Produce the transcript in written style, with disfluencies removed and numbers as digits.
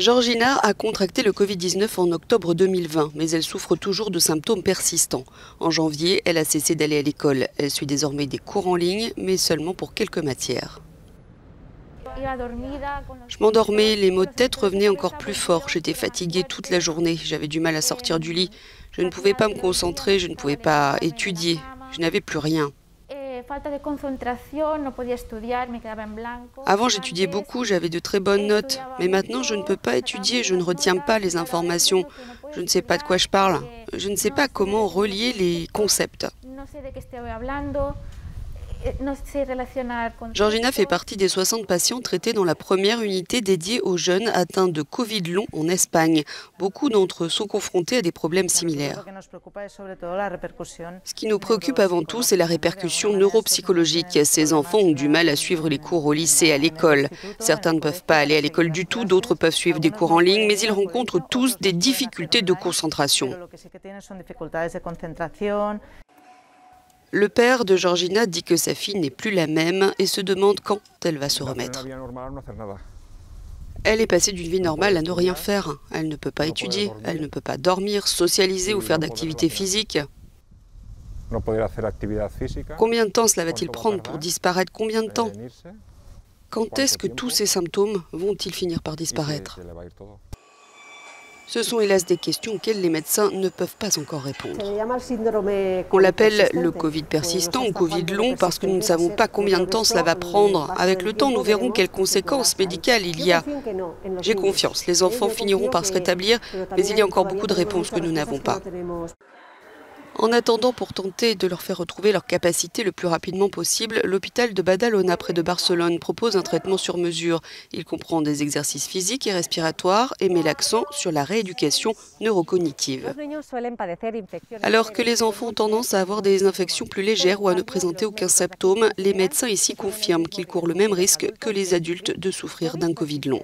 Georgina a contracté le Covid-19 en octobre 2020, mais elle souffre toujours de symptômes persistants. En janvier, elle a cessé d'aller à l'école. Elle suit désormais des cours en ligne, mais seulement pour quelques matières. Je m'endormais, les maux de tête revenaient encore plus forts. J'étais fatiguée toute la journée, j'avais du mal à sortir du lit. Je ne pouvais pas me concentrer, je ne pouvais pas étudier. Je n'avais plus rien. Avant, j'étudiais beaucoup, j'avais de très bonnes notes. Mais maintenant, je ne peux pas étudier, je ne retiens pas les informations. Je ne sais pas de quoi je parle. Je ne sais pas comment relier les concepts. Georgina fait partie des 60 patients traités dans la première unité dédiée aux jeunes atteints de Covid long en Espagne. Beaucoup d'entre eux sont confrontés à des problèmes similaires. Ce qui nous préoccupe avant tout, c'est la répercussion neuropsychologique. Ces enfants ont du mal à suivre les cours au lycée, à l'école. Certains ne peuvent pas aller à l'école du tout, d'autres peuvent suivre des cours en ligne, mais ils rencontrent tous des difficultés de concentration. Le père de Georgina dit que sa fille n'est plus la même et se demande quand elle va se remettre. Elle est passée d'une vie normale à ne rien faire. Elle ne peut pas étudier, elle ne peut pas dormir, socialiser ou faire d'activités physiques. Combien de temps cela va-t-il prendre pour disparaître? Combien de temps? Quand est-ce que tous ces symptômes vont-ils finir par disparaître? Ce sont hélas des questions auxquelles les médecins ne peuvent pas encore répondre. On l'appelle le Covid persistant ou Covid long parce que nous ne savons pas combien de temps cela va prendre. Avec le temps, nous verrons quelles conséquences médicales il y a. J'ai confiance, les enfants finiront par se rétablir, mais il y a encore beaucoup de réponses que nous n'avons pas. En attendant, pour tenter de leur faire retrouver leur capacité le plus rapidement possible, l'hôpital de Badalona, près de Barcelone, propose un traitement sur mesure. Il comprend des exercices physiques et respiratoires et met l'accent sur la rééducation neurocognitive. Alors que les enfants ont tendance à avoir des infections plus légères ou à ne présenter aucun symptôme, les médecins ici confirment qu'ils courent le même risque que les adultes de souffrir d'un Covid long.